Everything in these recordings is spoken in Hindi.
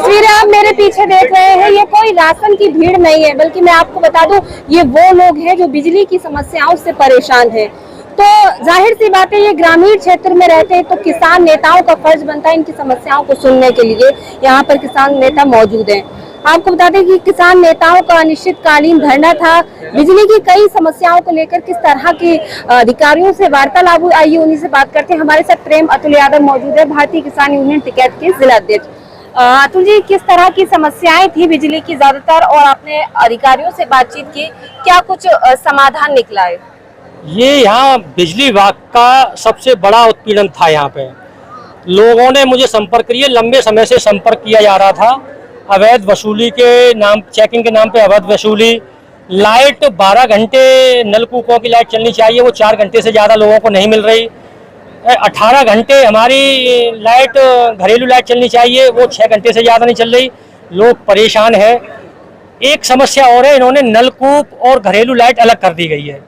तस्वीरें आप मेरे पीछे देख रहे हैं, ये कोई राशन की भीड़ नहीं है, बल्कि मैं आपको बता दूं ये वो लोग हैं जो बिजली की समस्याओं से परेशान हैं। तो जाहिर सी बात है, ये ग्रामीण क्षेत्र में रहते हैं, तो किसान नेताओं का फर्ज बनता है इनकी समस्याओं को सुनने के लिए यहाँ पर किसान नेता मौजूद हैं। आपको बता दें कि किसान नेताओं का अनिश्चितकालीन धरना था। बिजली की कई समस्याओं को लेकर किस तरह की अधिकारियों से वार्तालाप हुई, आइए उन्हीं से बात करते हैं। हमारे साथ प्रेम अतुल यादव मौजूद है, भारतीय किसान यूनियन टिकैत के जिला अध्यक्ष। अतुल जी, किस तरह की समस्याएं थी बिजली की ज्यादातर, और आपने अधिकारियों से बातचीत की, क्या कुछ समाधान निकला है? ये यहाँ बिजली विभाग का सबसे बड़ा उत्पीड़न था। यहाँ पे लोगों ने मुझे संपर्क किया, लंबे समय से संपर्क किया जा रहा था। अवैध वसूली के नाम, चेकिंग के नाम पे अवैध वसूली, लाइट 12 घंटे नलकूपों की लाइट चलनी चाहिए, वो 4 घंटे से ज़्यादा लोगों को नहीं मिल रही। 18 घंटे हमारी लाइट, घरेलू लाइट चलनी चाहिए, वो 6 घंटे से ज़्यादा नहीं चल रही। लोग परेशान हैं। एक समस्या और है, इन्होंने नलकूप और घरेलू लाइट अलग कर दी गई है,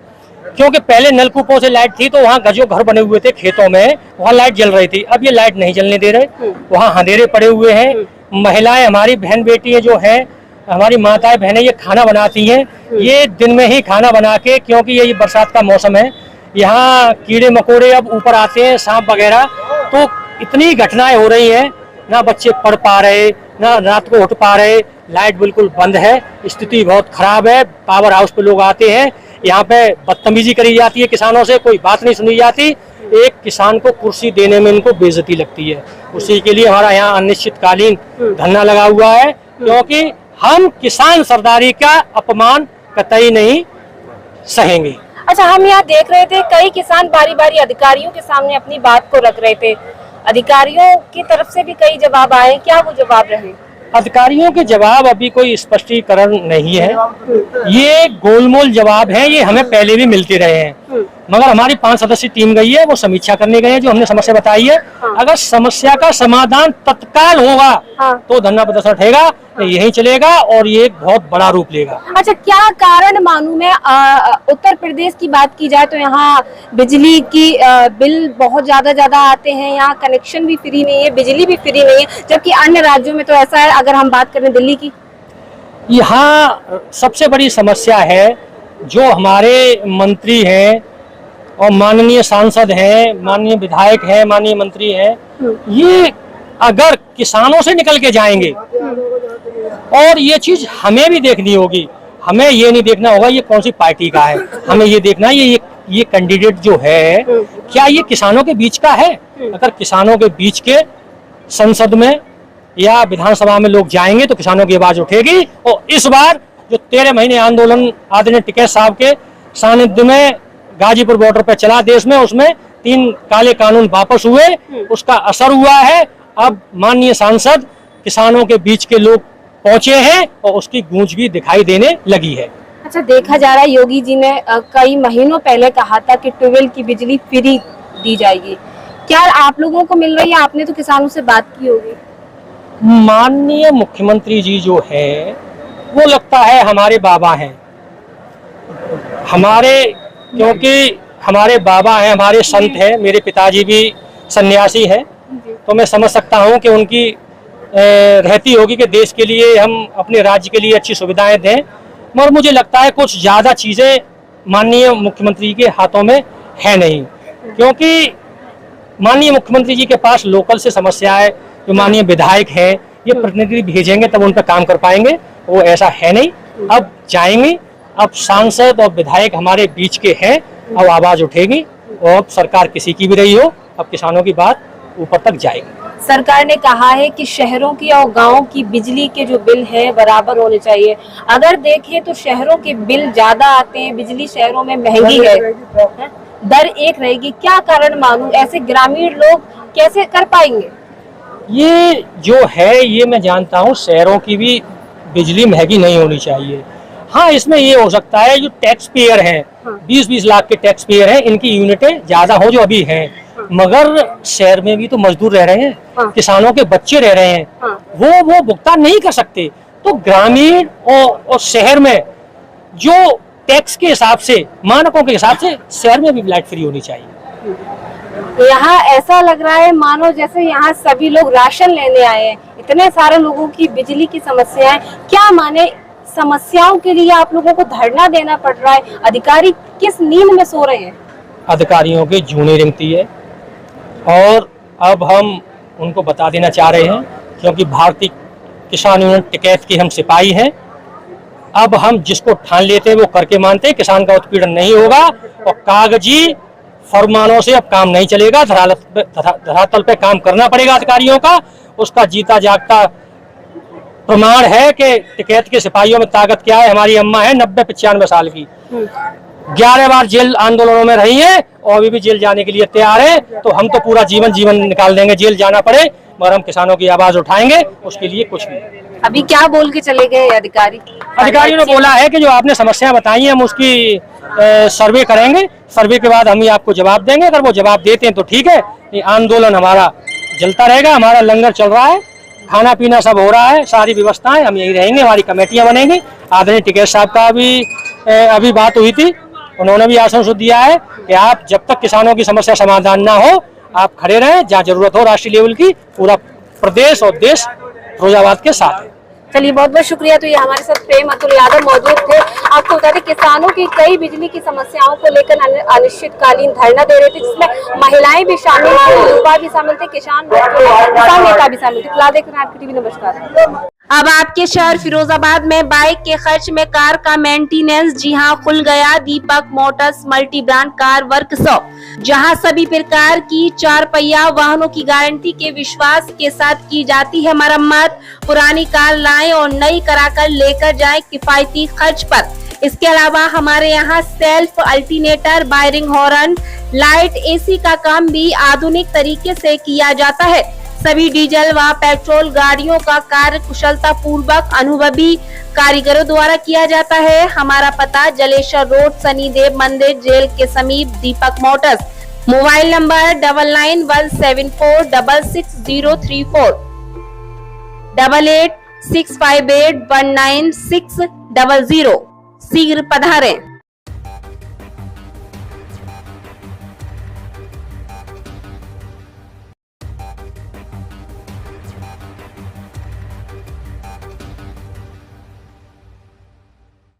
क्योंकि पहले नलकूपों से लाइट थी तो वहाँ जो घर बने हुए थे खेतों में, वहाँ लाइट जल रही थी। अब ये लाइट नहीं जलने दे रहे, वहाँ अंधेरे पड़े हुए हैं। महिलाएं, हमारी बहन बेटी जो हैं, हमारी माताएं बहनें, ये खाना बनाती हैं, ये दिन में ही खाना बना के, क्योंकि ये बरसात का मौसम है, यहाँ कीड़े मकोड़े अब ऊपर आते हैं, सांप वगैरह, तो इतनी घटनाएं हो रही हैं। ना बच्चे पढ़ पा रहे, ना रात को उठ पा रहे, लाइट बिल्कुल बंद है, स्थिति बहुत खराब है। पावर हाउस पे लोग आते हैं, यहाँ पे बदतमीजी करी जाती है किसानों से, कोई बात नहीं सुनी जाती। एक किसान को कुर्सी देने में इनको बेइज्जती लगती है। उसी के लिए हमारा यहाँ अनिश्चितकालीन धरना लगा हुआ है, क्योंकि हम किसान सरदारी का अपमान कतई नहीं सहेंगे। अच्छा, हम यहाँ देख रहे थे कई किसान बारी बारी अधिकारियों के सामने अपनी बात को रख रहे थे। अधिकारियों की तरफ से भी कई जवाब आए, क्या वो जवाब रहे? अधिकारियों के जवाब अभी कोई स्पष्टीकरण नहीं है, ये गोलमोल जवाब हैं, ये हमें पहले भी मिलते रहे हैं। मगर हमारी 5 सदस्यीय टीम गई है, वो समीक्षा करने गए हैं, जो हमने समस्या बताई है। अगर समस्या का समाधान तत्काल होगा तो धरना प्रदर्शन उठेगा, यही चलेगा और ये एक बहुत बड़ा रूप लेगा। अच्छा, क्या कारण मालूम है? उत्तर प्रदेश की बात की जाए तो यहाँ बिजली की बिल बहुत ज्यादा आते हैं, यहाँ कनेक्शन भी फ्री नहीं है, बिजली भी फ्री नहीं है, जबकि अन्य राज्यों में तो ऐसा है। अगर हम बात करें दिल्ली की, यहाँ सबसे बड़ी समस्या है, जो हमारे मंत्री हैं और माननीय सांसद हैं, माननीय विधायक हैं, माननीय मंत्री हैं, ये अगर किसानों से निकल के जाएंगे, और ये चीज हमें भी देखनी होगी, हमें ये नहीं देखना होगा ये कौन सी पार्टी का है, हमें ये देखना है ये कैंडिडेट जो है क्या ये किसानों के बीच का है। अगर किसानों के बीच के संसद में या विधानसभा में लोग जाएंगे तो किसानों की आवाज उठेगी। और इस बार जो 13 महीने आंदोलन आदरणीय टिकैत साहब के सानिध्य में गाजीपुर बॉर्डर पर चला देश में, उसमें 3 काले कानून वापस हुए, उसका असर हुआ है। अब माननीय सांसद, किसानों के बीच के लोग पहुंचे हैं और उसकी गूंज भी दिखाई देने लगी है। अच्छा, देखा जा रहा है योगी जी ने कई महीनों पहले कहा था कि ट्यूबवेल की बिजली फ्री दी जाएगी, क्या आप लोगों को मिल रही है? आपने तो किसानों से बात की होगी। माननीय मुख्यमंत्री जी जो है वो लगता है हमारे बाबा हैं, क्योंकि हमारे बाबा हैं, हमारे संत हैं। मेरे पिताजी भी सन्यासी हैं, तो मैं समझ सकता हूं कि उनकी रहती होगी कि देश के लिए, हम अपने राज्य के लिए अच्छी सुविधाएं दें। मगर मुझे लगता है कुछ ज़्यादा चीज़ें माननीय मुख्यमंत्री के हाथों में है नहीं, क्योंकि माननीय मुख्यमंत्री जी के पास लोकल से समस्या है। जो माननीय विधायक हैं, ये प्रतिनिधि भेजेंगे तब उन पर काम कर पाएंगे, वो ऐसा है नहीं। अब जाएंगे, अब सांसद और विधायक हमारे बीच के हैं, अब आवाज उठेगी, और अब सरकार किसी की भी रही हो, अब किसानों की बात ऊपर तक जाएगी। सरकार ने कहा है कि शहरों की और गांवों की बिजली के जो बिल हैं बराबर होने चाहिए। अगर देखें तो शहरों के बिल ज्यादा आते हैं, बिजली शहरों में महंगी है, दर एक रहेगी। क्या कारण मालूम? ऐसे ग्रामीण लोग कैसे कर पाएंगे? ये जो है, ये मैं जानता हूँ, शहरों की भी बिजली महंगी नहीं होनी चाहिए। हाँ, इसमें ये हो सकता है जो टैक्स पेयर हैं, 20-20 लाख के टैक्स पेयर हैं, इनकी यूनिटें ज्यादा हो जो अभी हैं, मगर शहर में भी तो मजदूर रह रहे हैं, किसानों के बच्चे रह रहे हैं, वो भुगतान नहीं कर सकते। तो ग्रामीण और शहर में जो टैक्स के हिसाब से, मानकों के हिसाब से, शहर में भी लाइट फ्री होनी चाहिए। यहाँ ऐसा लग रहा है मानो जैसे यहाँ सभी लोग राशन लेने आए हैं। इतने सारे लोगों की बिजली की समस्या है, क्या माने समस्याओं के लिए आप लोगों को धरना देना पड़ रहा है? अधिकारी किस नींद में सो रहे हैं? अधिकारियों की जूनी रिंगती है और अब हम उनको बता देना चाह रहे हैं, क्योंकि भारतीय किसान यूनियन टिकैत के हम सिपाही हैं। अब हम जिसको ठान लेते हैं वो करके मानते हैं। किसान का उत्पीड़न नहीं होगा और कागजी फरमानों से अब काम नहीं चलेगा। धरातल पे काम करना पड़ेगा अधिकारियों का। उसका जीता जागता प्रमाण है कि टिकैत के सिपाहियों में ताकत क्या है। हमारी अम्मा है 90-95 साल की, 11 बार जेल आंदोलनों में रही है और अभी भी जेल जाने के लिए तैयार है। तो हम तो पूरा जीवन निकाल देंगे, जेल जाना पड़े, मगर हम किसानों की आवाज उठाएंगे, उसके लिए कुछ नहीं। अभी क्या बोल के चले गए अधिकारी? अधिकारियों ने बोला है कि जो आपने समस्या बताई है हम उसकी सर्वे करेंगे, सर्वे के बाद हम ही आपको जवाब देंगे। अगर वो जवाब देते हैं तो ठीक है, ये आंदोलन हमारा चलता रहेगा। हमारा लंगर चल रहा है, खाना पीना सब हो रहा है, सारी व्यवस्थाएं, हम यही रहेंगे, हमारी कमेटियां बनेंगी। आदरणीय टिकैत साहब का भी अभी बात हुई थी, उन्होंने भी आश्वासन दिया है कि आप जब तक किसानों की समस्या समाधान ना हो आप खड़े रहें, जहाँ जरूरत हो राष्ट्रीय लेवल की। पूरा प्रदेश और देश फिरोजाबाद के साथ है। चलिए, बहुत बहुत शुक्रिया। तो ये हमारे साथ प्रेम अतुल यादव मौजूद थे। आपको बता दें किसानों की कई बिजली की समस्याओं को लेकर अनिश्चितकालीन धरना दे रहे थे, जिसमें महिलाएं भी शामिल थी, युवा भी शामिल थे, किसान नेता भी शामिल थे। फिलहाल देख रहे हैं आपकी टीवी। नमस्कार। अब आपके शहर फिरोजाबाद में बाइक के खर्च में कार का मेंटेनेंस। जी हां, खुल गया Deepak motors multi brand car workshop, जहां सभी प्रकार की 4 पहिया वाहनों की गारंटी के विश्वास के साथ की जाती है मरम्मत। पुरानी कार लाएं और नई कराकर लेकर जाएं किफायती खर्च पर। इसके अलावा हमारे यहाँ self alternator, wiring, horn, light, AC का काम भी आधुनिक तरीके से किया जाता है। सभी डीजल व पेट्रोल गाड़ियों का कार्य कुशलता पूर्वक अनुभवी कारीगरों द्वारा किया जाता है। हमारा पता जलेश्वर रोड, शनिदेव मंदिर जेल के समीप, दीपक मोटर्स। Mobile number 9917466034, 8865819600। शीघ्र पधारें।